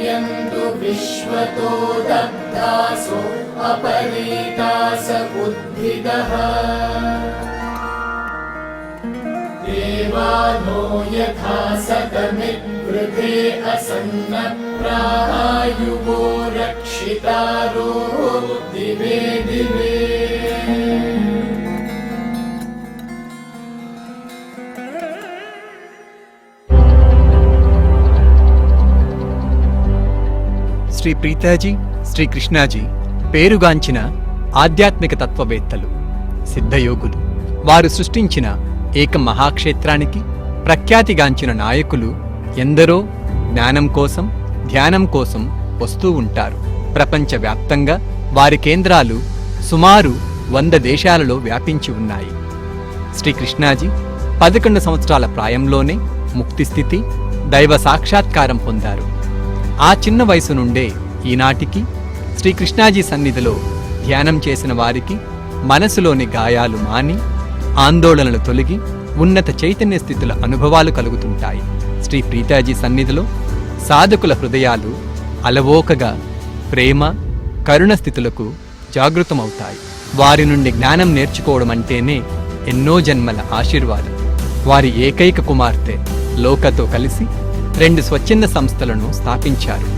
यन्तु विश्वतो दग्धासो अपरीतास उद्भिदः देवानो यथा सतमिवृधे असन्नप्रायुवो रक्षितारो दिवे दिवे। శ్రీ ప్రీతాజీ, శ్రీ కృష్ణాజీ పేరుగాంచిన ఆధ్యాత్మిక తత్వవేత్తలు, సిద్ధయోగులు. వారు సృష్టించిన ఏక మహాక్షేత్రానికి ప్రఖ్యాతిగాంచిన నాయకులు ఎందరో జ్ఞానం కోసం, ధ్యానం కోసం వస్తూ ఉంటారు. ప్రపంచవ్యాప్తంగా వారి కేంద్రాలు సుమారు 100 దేశాలలో వ్యాపించి ఉన్నాయి. శ్రీకృష్ణాజీ 11 సంవత్సరాల ప్రాయంలోనే ముక్తిస్థితి, దైవ సాక్షాత్కారం పొందారు. ఆ చిన్న వయసు నుండే ఈనాటికి శ్రీకృష్ణాజీ సన్నిధిలో ధ్యానం చేసిన వారికి మనసులోని గాయాలు మాని, ఆందోళనలు తొలగి ఉన్నత చైతన్య స్థితుల అనుభవాలు కలుగుతుంటాయి. శ్రీ ప్రీతాజీ సన్నిధిలో సాధకుల హృదయాలు అలవోకగా ప్రేమ, కరుణ స్థితులకు జాగృతమవుతాయి. వారి నుండి జ్ఞానం నేర్చుకోవడం అంటేనే ఎన్నో జన్మల ఆశీర్వాదం. వారి ఏకైక కుమార్తె లోకతో కలిసి 2 స్వచ్ఛంద సంస్థలను స్థాపించారు.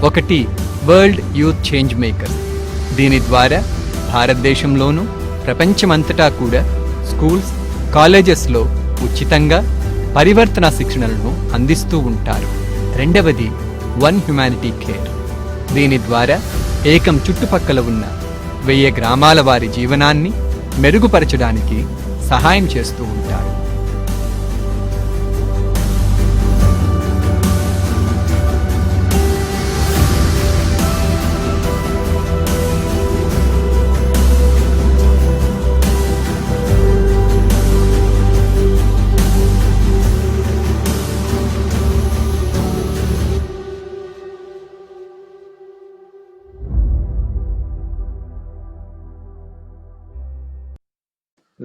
ఒకటి వరల్డ్ యూత్ చేంజ్ మేకర్స్. దీని ద్వారా భారతదేశంలోనూ ప్రపంచమంతటా కూడా స్కూల్స్, కాలేజెస్లో ఉచితంగా పరివర్తన శిక్షణలను అందిస్తూ ఉంటారు. రెండవది వన్ హ్యుమానిటీ కేర్. దీని ద్వారా ఏకం చుట్టుపక్కల ఉన్న 1000 గ్రామాల వారి జీవనాన్ని మెరుగుపరచడానికి సహాయం చేస్తూ ఉంటారు.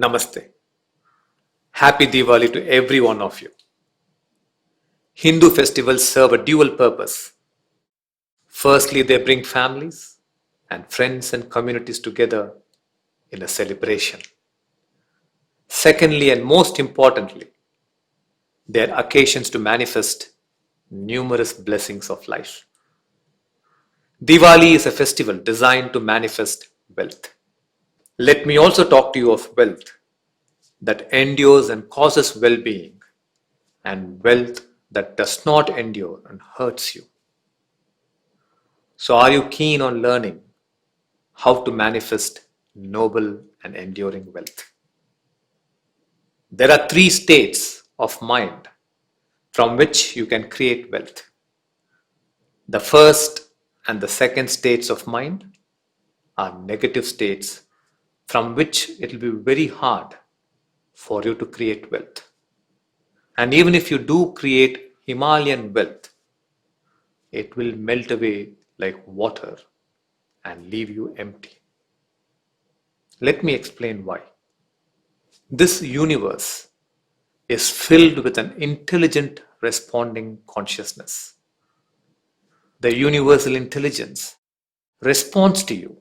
Namaste. Happy Diwali to every one of you. Hindu festivals serve a dual purpose. Firstly, they bring families and friends and communities together in a celebration. Secondly, and most importantly, they are occasions to manifest numerous blessings of life. Diwali is a festival designed to manifest wealth. Let me also talk to you of wealth that endures and causes well-being, and wealth that does not endure and hurts you. So are you keen on learning how to manifest noble and enduring wealth? There are 3 states of mind from which you can create wealth. The first and the second states of mind are negative states from which it will be very hard for you to create wealth. And even if you do create Himalayan wealth, it will melt away like water and leave you empty. Let me explain why. This universe is filled with an intelligent responding consciousness. The universal intelligence responds to you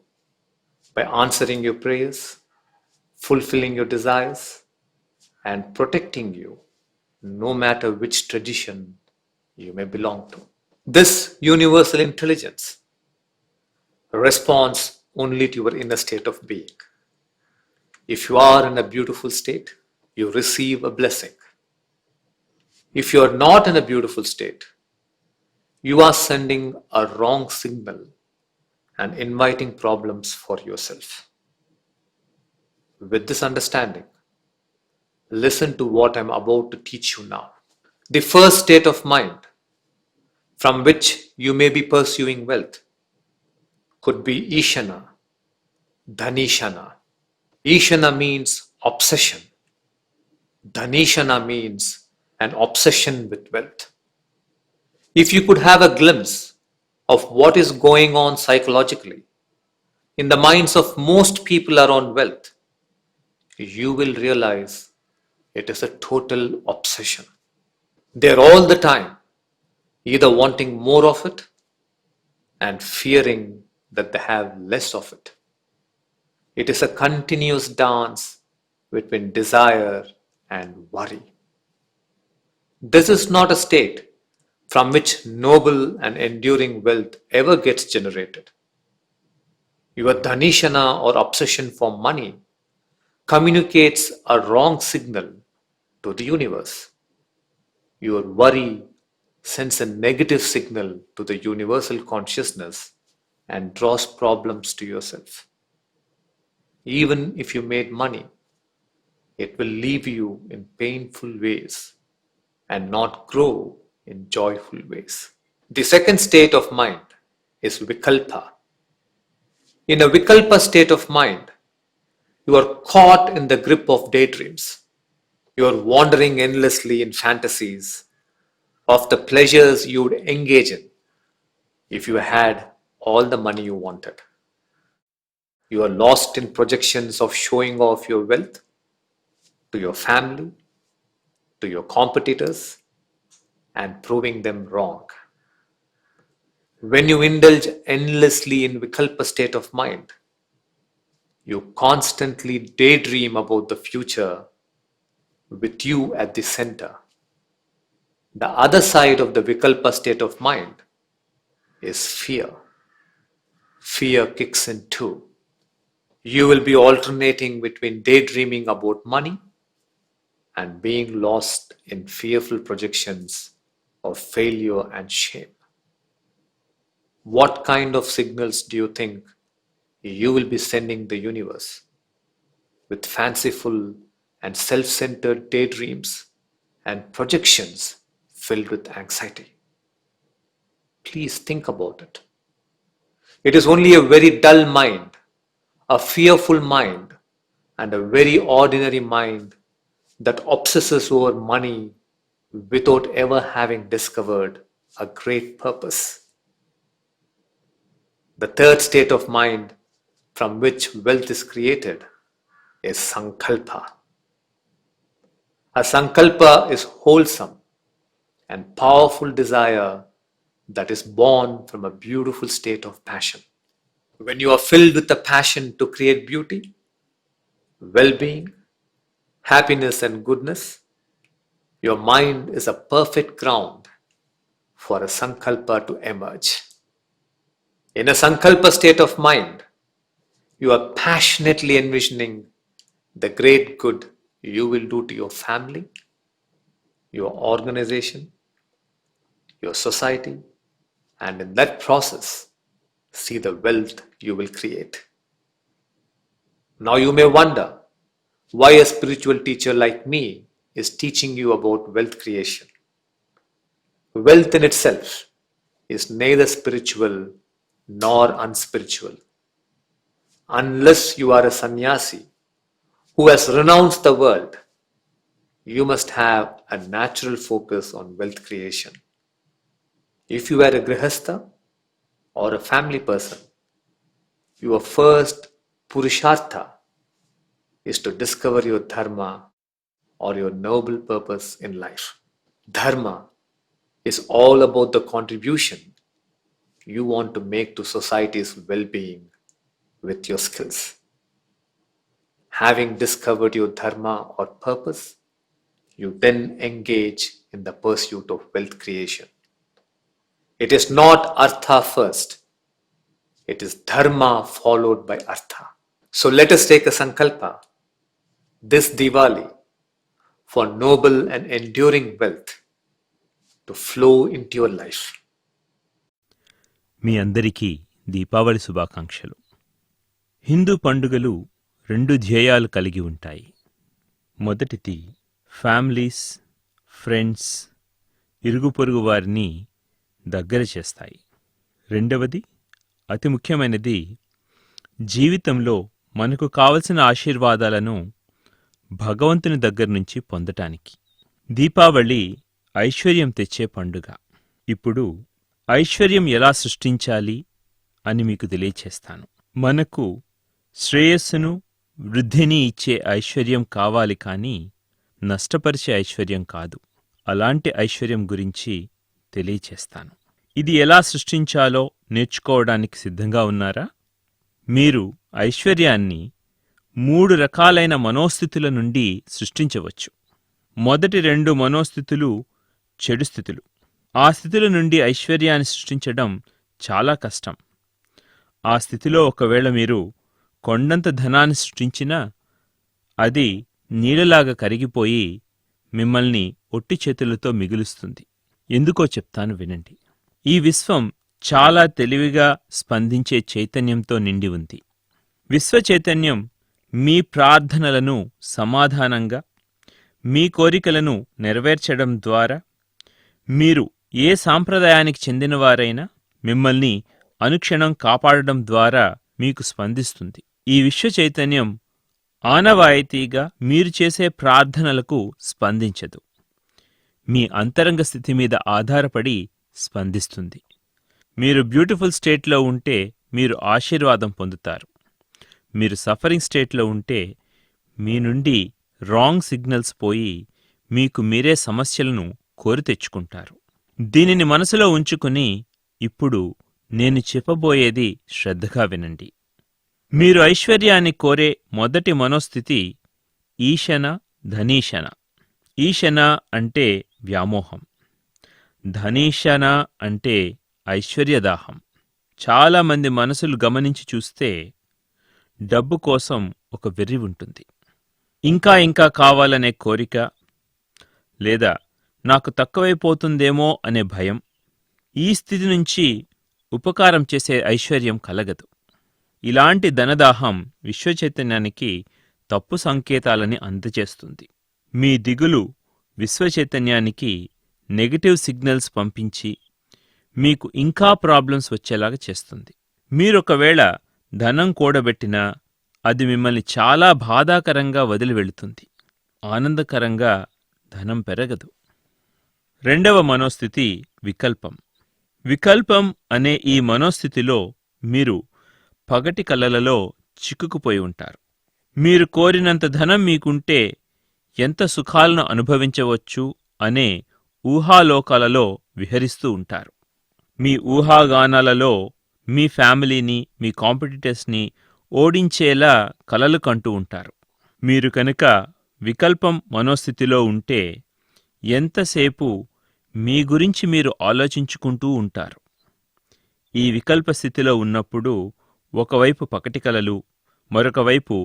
by answering your prayers, fulfilling your desires, and protecting you no matter which tradition you may belong to. This universal intelligence responds only to your inner state of being. If you are in a beautiful state, you receive a blessing. If you are not in a beautiful state, you are sending a wrong signal and inviting problems for yourself. With this understanding, listen to what I'm about to teach you now. The first state of mind from which you may be pursuing wealth could be Ishana, Dhanishana. Ishana means obsession. Dhanishana means an obsession with wealth. If you could have a glimpse of what is going on psychologically in the minds of most people around wealth, you will realize it is a total obsession. They are all the time either wanting more of it and fearing that they have less of it. It is a continuous dance between desire and worry. This is not a state from which noble and enduring wealth ever gets generated. Your dhanishana or obsession for money communicates a wrong signal to the universe. Your worry sends a negative signal to the universal consciousness and draws problems to yourself. Even if you made money, it will leave you in painful ways and not grow in joyful ways. The second state of mind is vikalpa. In a vikalpa state of mind, you are caught in the grip of daydreams. You are wandering endlessly in fantasies of the pleasures you would engage in if you had all the money you wanted. You are lost in projections of showing off your wealth to your family, to your competitors, and proving them wrong. When you indulge endlessly in vikalpa state of mind, you constantly daydream about the future with you at the center. The other side of the vikalpa state of mind is fear. Fear kicks in too. You will be alternating between daydreaming about money and being lost in fearful projections of failure and shame. What kind of signals do you think you will be sending the universe with fanciful and self-centered daydreams and projections filled with anxiety? Please think about it. It is only a very dull mind, a fearful mind, and a very ordinary mind that obsesses over money without ever having discovered a great purpose. The third state of mind from which wealth is created is sankalpa. A sankalpa is wholesome and powerful desire that is born from a beautiful state of passion. When you are filled with the passion to create beauty, well-being, happiness and goodness, your mind is a perfect ground for a sankalpa to emerge. In a sankalpa state of mind, you are passionately envisioning the great good you will do to your family, your organization, your society, and in that process, see the wealth you will create. Now you may wonder why a spiritual teacher like me is teaching you about wealth creation. Wealth in itself is neither spiritual nor unspiritual. Unless you are a sannyasi who has renounced the world, you must have a natural focus on wealth creation. If you are a grihastha or a family person, your first purushartha is to discover your dharma or your noble purpose in life. Dharma is all about the contribution you want to make to society's well-being with your skills. Having discovered your dharma or purpose, you then engage in the pursuit of wealth creation. It is not artha first. It is dharma followed by artha. So let us take a sankalpa this Diwali for noble and enduring wealth to flow into your life. మీ అందరికీ దీపావళి శుభాకాంక్షలు. హిందూ పండుగలు 2 ధ్యేయాలు కలిగి ఉంటాయి. మొదటిది families, friends, ఇరుగు పొరుగు వారిని దగ్గర చేస్తాయి. రెండవది అతి ముఖ్యమైనది జీవితంలో మనకు కావలసిన ఆశీర్వాదాలను భగవంతుని దగ్గర నుంచి పొందటానికి. దీపావళి ఐశ్వర్యం తెచ్చే పండుగ. ఇప్పుడు ఐశ్వర్యం ఎలా సృష్టించాలి అని మీకు తెలియచేస్తాను. మనకు శ్రేయస్సును, వృద్ధిని ఇచ్చే ఐశ్వర్యం కావాలి కానీ నష్టపరిచే ఐశ్వర్యం కాదు. అలాంటి ఐశ్వర్యం గురించి తెలియచేస్తాను. ఇది ఎలా సృష్టించాలో నేర్చుకోవడానికి సిద్ధంగా ఉన్నారా? మీరు ఐశ్వర్యాన్ని 3 రకాలైన మనోస్థితుల నుండి సృష్టించవచ్చు. మొదటి 2 మనోస్థితులు చెడు స్థితులు. ఆ స్థితుల నుండి ఐశ్వర్యాన్ని సృష్టించడం చాలా కష్టం. ఆ స్థితిలో ఒకవేళ మీరు కొండంత ధనాన్ని సృష్టించినా అది నీడలాగా కరిగిపోయి మిమ్మల్ని ఒట్టి చేతులతో మిగులుస్తుంది. ఎందుకో చెప్తాను వినండి. ఈ విశ్వం చాలా తెలివిగా స్పందించే చైతన్యంతో నిండి ఉంది. విశ్వ చైతన్యం మీ ప్రార్థనలను సమాధానంగా, మీ కోరికలను నెరవేర్చడం ద్వారా, మీరు ఏ సాంప్రదాయానికి చెందినవారైనా మిమ్మల్ని అనుక్షణం కాపాడడం ద్వారా మీకు స్పందిస్తుంది. ఈ విశ్వ చైతన్యం ఆనవాయితీగా మీరు చేసే ప్రార్థనలకు స్పందించదు. మీ అంతరంగ స్థితి మీద ఆధారపడి స్పందిస్తుంది. మీరు బ్యూటిఫుల్ స్టేట్లో ఉంటే మీరు ఆశీర్వాదం పొందుతారు. మీరు సఫరింగ్ స్టేట్లో ఉంటే మీ నుండి రాంగ్ సిగ్నల్స్ పోయి మీకు మీరే సమస్యలను కోరి తెచ్చుకుంటారు. దీనిని మనసులో ఉంచుకుని ఇప్పుడు నేను చెప్పబోయేది శ్రద్ధగా వినండి. మీరు ఐశ్వర్యాన్ని కోరే మొదటి మనోస్థితి ఈశన ధనీశన. ఈశన అంటే వ్యామోహం, ధనీశన అంటే ఐశ్వర్యదాహం. చాలామంది మనసులు గమనించి చూస్తే డబ్బు కోసం ఒక వెర్రి ఉంటుంది. ఇంకా ఇంకా కావాలనే కోరిక, లేదా నాకు తక్కువైపోతుందేమో అనే భయం. ఈ స్థితి నుంచి ఉపకారం చేసే ఐశ్వర్యం కలగదు. ఇలాంటి ధనదాహం విశ్వచైతన్యానికి తప్పు సంకేతాలని అందజేస్తుంది. మీ దిగులు విశ్వచైతన్యానికి నెగటివ్ సిగ్నల్స్ పంపించి మీకు ఇంకా ప్రాబ్లమ్స్ వచ్చేలాగా చేస్తుంది. మీరొకవేళ ధనం కూడబెట్టినా అది మిమ్మల్ని చాలా బాధాకరంగా వదిలి వెళుతుంది. ఆనందకరంగా ధనం పెరగదు. రెండవ మనోస్థితి వికల్పం. వికల్పం అనే ఈ మనోస్థితిలో మీరు పగటి కలలలో చిక్కుకుపోయి ఉంటారు. మీరు కోరినంత ధనం మీకుంటే ఎంత సుఖాలను అనుభవించవచ్చు అనే ఊహాలోకాలలో విహరిస్తూ ఉంటారు. మీ ఊహాగానాలలో మీ ఫ్యామిలీని, మీ కాంపిటీటర్స్ని ఓడించేలా కలలు కంటూ ఉంటారు. మీరు కనుక వికల్పం మనోస్థితిలో ఉంటే ఎంతసేపు మీ గురించి మీరు ఆలోచించుకుంటూ ఉంటారు. ఈ వికల్ప స్థితిలో ఉన్నప్పుడు ఒకవైపు పగటి కలలు, మరొకవైపు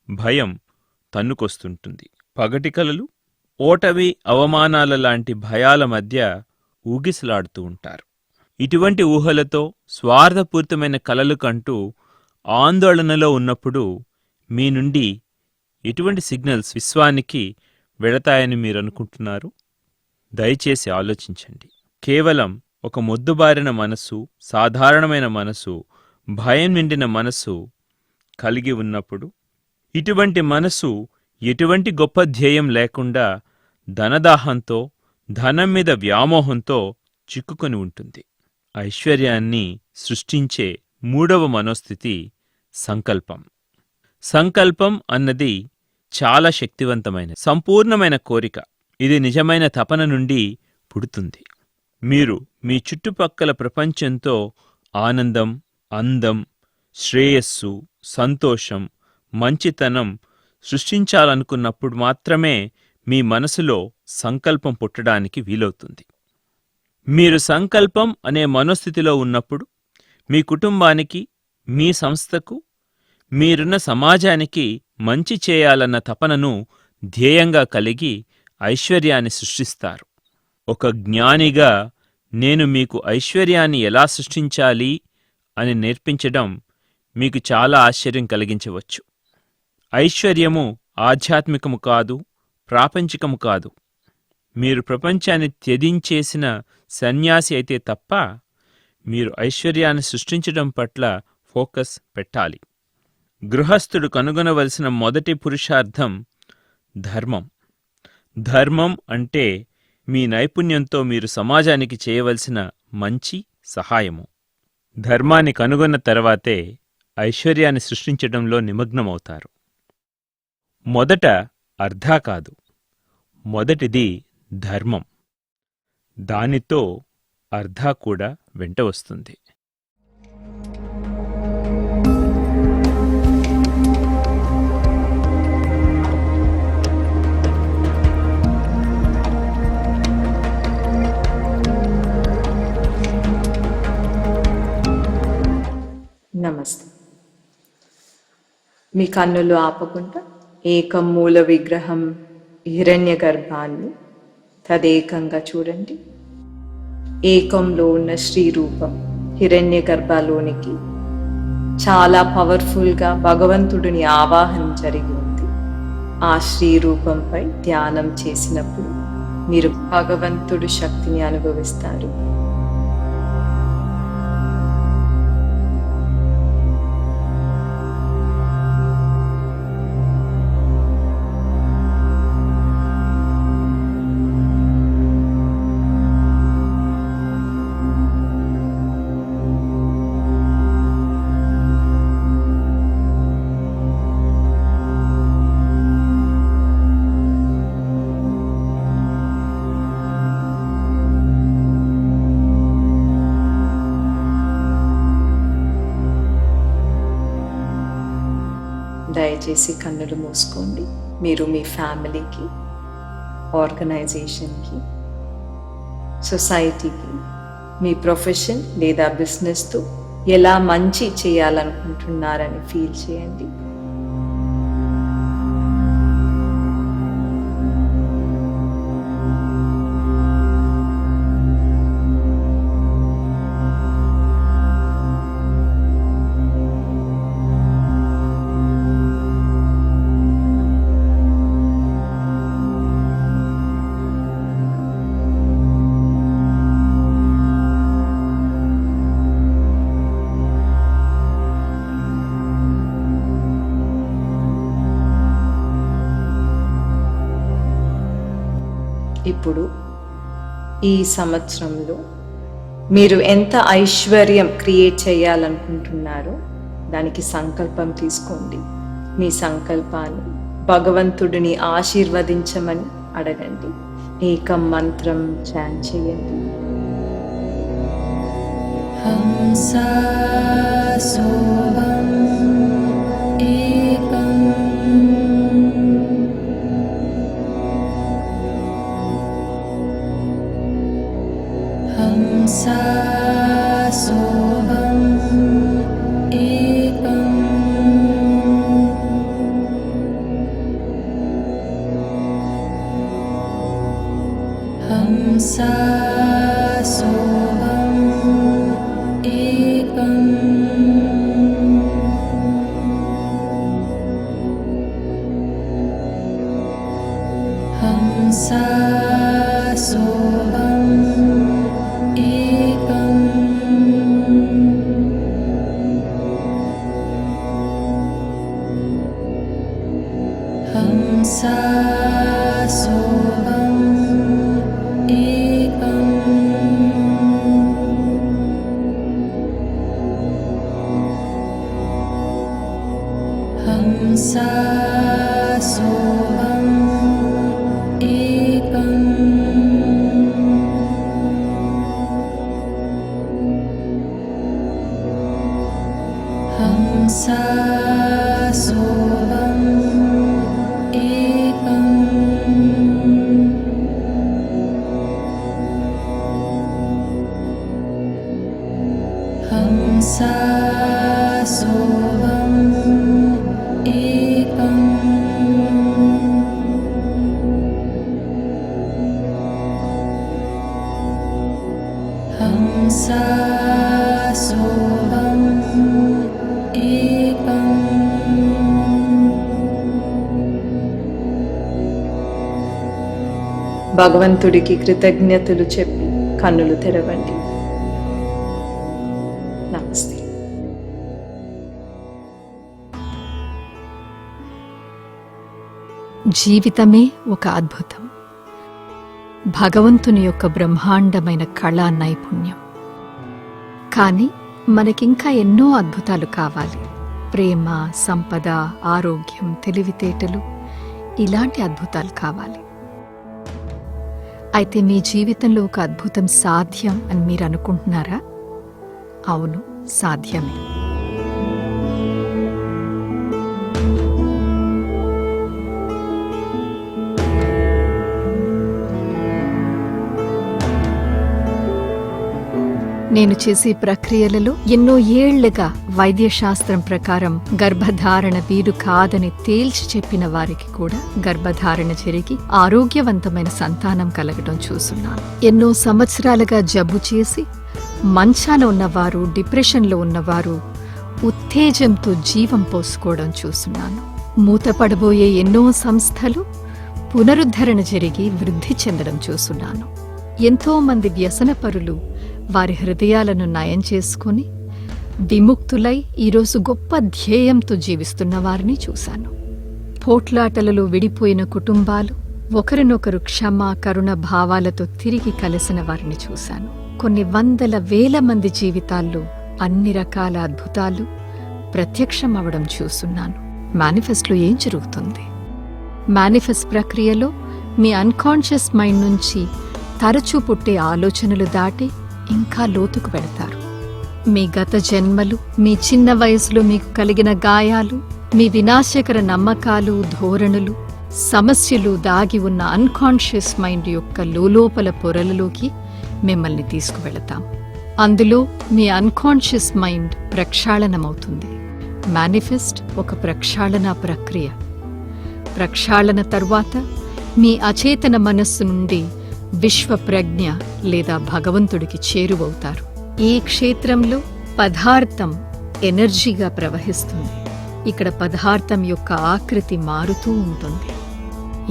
భయం తన్నుకొస్తుంటుంది. పగటి కలలు ఓటమి, అవమానాల లాంటి భయాల మధ్య ఊగిసలాడుతూ ఉంటారు. ఇటువంటి ఊహలతో స్వార్థపూరితమైన కలలు కంటూ ఆందోళనలో ఉన్నప్పుడు మీ నుండి ఎటువంటి సిగ్నల్స్ విశ్వానికి వెళతాయని మీరనుకుంటున్నారు? దయచేసి ఆలోచించండి. కేవలం ఒక మొద్దుబారిన మనసు, సాధారణమైన మనసు, భయం నిండిన మనసు కలిగి ఉన్నప్పుడు, ఇటువంటి మనసు ఎటువంటి గొప్ప ధ్యేయం లేకుండా ధనదాహంతో, ధనం మీద వ్యామోహంతో చిక్కుకొని ఉంటుంది. ఐశ్వర్యాన్ని సృష్టించే మూడవ మనోస్థితి సంకల్పం. సంకల్పం అన్నది చాలా శక్తివంతమైన, సంపూర్ణమైన కోరిక. ఇది నిజమైన తపన నుండి పుడుతుంది. మీరు మీ చుట్టుపక్కల ప్రపంచంతో ఆనందం, అందం, శ్రేయస్సు, సంతోషం, మంచితనం సృష్టించాలనుకున్నప్పుడు మాత్రమే మీ మనసులో సంకల్పం పుట్టడానికి వీలవుతుంది. మీరు సంకల్పం అనే మనోస్థితిలో ఉన్నప్పుడు మీ కుటుంబానికి, మీ సంస్థకు, మీరున్న సమాజానికి మంచి చేయాలన్న తపనను ధ్యేయంగా కలిగి ఐశ్వర్యాన్ని సృష్టిస్తారు. ఒక జ్ఞానిగా నేను మీకు ఐశ్వర్యాన్ని ఎలా సృష్టించాలి అని నేర్పించడం మీకు చాలా ఆశ్చర్యం కలిగించవచ్చు. ఐశ్వర్యము ఆధ్యాత్మికము కాదు, ప్రాపంచికము కాదు. మీరు ప్రపంచాన్ని త్యజించేసిన సన్యాసి అయితే తప్ప మీరు ఐశ్వర్యాన్ని సృష్టించడం పట్ల ఫోకస్ పెట్టాలి. గృహస్థుడు కనుగొనవలసిన మొదటి పురుషార్థం ధర్మం. ధర్మం అంటే మీ నైపుణ్యంతో మీరు సమాజానికి చేయవలసిన మంచి సహాయము. ధర్మాన్ని కనుగొన్న తర్వాతే ఐశ్వర్యాన్ని సృష్టించడంలో నిమగ్నమవుతారు. మొదట అర్థా కాదు, మొదటిది ధర్మం. దానితో అర్ధా కూడా వెంట వస్తుంది. నమస్తే. మీ కన్నులు ఆపకుండా ఏకం మూల విగ్రహం హిరణ్య గర్భాన్ని తదేకంగా చూడండి. ఏకంలో ఉన్న శ్రీ రూపం హిరణ్య గర్భాలోనికి చాలా పవర్ఫుల్గా భగవంతుడిని ఆవాహన జరిగి ఉంది. ఆ శ్రీ రూపంపై ధ్యానం చేసినప్పుడు మీరు భగవంతుడి శక్తిని అనుభవిస్తారు. దయచేసి కన్నులు మూసుకోండి. మీరు మీ ఫ్యామిలీకి, ఆర్గనైజేషన్కి, సొసైటీకి, మీ ప్రొఫెషన్ లేదా బిజినెస్తో ఎలా మంచి చేయాలనుకుంటున్నారని ఫీల్ చేయండి. ఇప్పుడు ఈ సంవత్సరంలో మీరు ఎంత ఐశ్వర్యం క్రియేట్ చేయాలనుకుంటున్నారో దానికి సంకల్పం తీసుకోండి. మీ సంకల్పాన్ని భగవంతుడిని ఆశీర్వదించమని అడగండి. ఏకం మంత్రం చాంట్ చేయండి. హంసా సోహం ఏకం హంసా సోహం ఏకం హంసా సోహం ఏకం హంసా సోహం ఏకం హంసా సోహం ఏకం హంసా సోహం ఏకం హంసా సోహం ఏకం హంసా సోహం ఏకం హంసా సోహం ఏకం భగవంతుడికి కృతజ్ఞతలు చెప్పి కన్నులు తెరవండి. నమస్తే. జీవితమే ఒక అద్భుతం. భగవంతుని యొక్క బ్రహ్మాండమైన కళా నైపుణ్యం. కానీ మనకింకా ఎన్నో అద్భుతాలు కావాలి. ప్రేమ, సంపద, ఆరోగ్యం, తెలివితేటలు, ఇలాంటి అద్భుతాలు కావాలి. అయితే మీ జీవితంలో ఒక అద్భుతం సాధ్యం అని మీరు అనుకుంటున్నారా? అవును, సాధ్యమే. నేను చేసే ప్రక్రియలలో ఎన్నో ఏళ్లుగా వైద్యశాస్త్రం ప్రకారం గర్భధారణ వీలు కాదని తేల్చి చెప్పిన వారికి కూడా గర్భధారణ జరిగి ఆరోగ్యవంతమైన సంతానం కలగడం చూస్తున్నాను. ఎన్నో సంవత్సరాలుగా జబ్బు చేసి మంచాన ఉన్నవారు, డిప్రెషన్లో ఉన్నవారు ఉత్తేజంతో జీవం పోసుకోవడం చూస్తున్నాను. మూతపడబోయే ఎన్నో సంస్థలు పునరుద్ధరణ జరిగి వృద్ధి చెందడం చూస్తున్నాను. ఎంతో మంది వ్యసనపరులు వారి హృదయాలను నయం చేసుకుని విముక్తులై ఈరోజు గొప్ప ధ్యేయంతో జీవిస్తున్న వారిని చూశాను. పోట్లాటలలో విడిపోయిన కుటుంబాలు ఒకరినొకరు క్షమ, కరుణ భావాలతో తిరిగి కలిసిన వారిని చూశాను. కొన్ని వందల వేల మంది జీవితాల్లో అన్ని రకాల అద్భుతాలు ప్రత్యక్షమవడం చూస్తున్నాను. మేనిఫెస్ట్లో ఏం జరుగుతుంది? మేనిఫెస్ట్ ప్రక్రియలో మీ అన్కాన్షియస్ మైండ్ నుంచి తరచూ పుట్టే ఆలోచనలు దాటి ఇంకా లోతుకు వెళతారు. మీ గత జన్మలు, మీ చిన్న వయసులో మీకు కలిగిన గాయాలు, మీ వినాశకర నమ్మకాలు, ధోరణులు, సమస్యలు దాగి ఉన్న అన్కాన్షియస్ మైండ్ యొక్క లోలోపల పొరలలోకి మిమ్మల్ని తీసుకువెళతాం. అందులో మీ అన్కాన్షియస్ మైండ్ ప్రక్షాళనమవుతుంది. మేనిఫెస్ట్ ఒక ప్రక్షాళన ప్రక్రియ. ప్రక్షాళన తరువాత మీ అచేతన మనస్సు నుండి విశ్వ ప్రజ్ఞ లేదా భగవంతుడికి చేరువవుతారు. ఈ క్షేత్రంలో పదార్థం ఎనర్జీగా ప్రవహిస్తుంది. ఇక్కడ పదార్థం యొక్క ఆకృతి మారుతూ ఉంటుంది.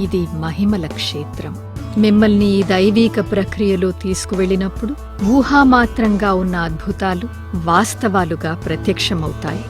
ఇది మహిమల క్షేత్రం. మిమ్మల్ని ఈ దైవీక ప్రక్రియలో తీసుకువెళ్ళినప్పుడు ఊహామాత్రంగా ఉన్న అద్భుతాలు వాస్తవాలుగా ప్రత్యక్షమవుతాయి.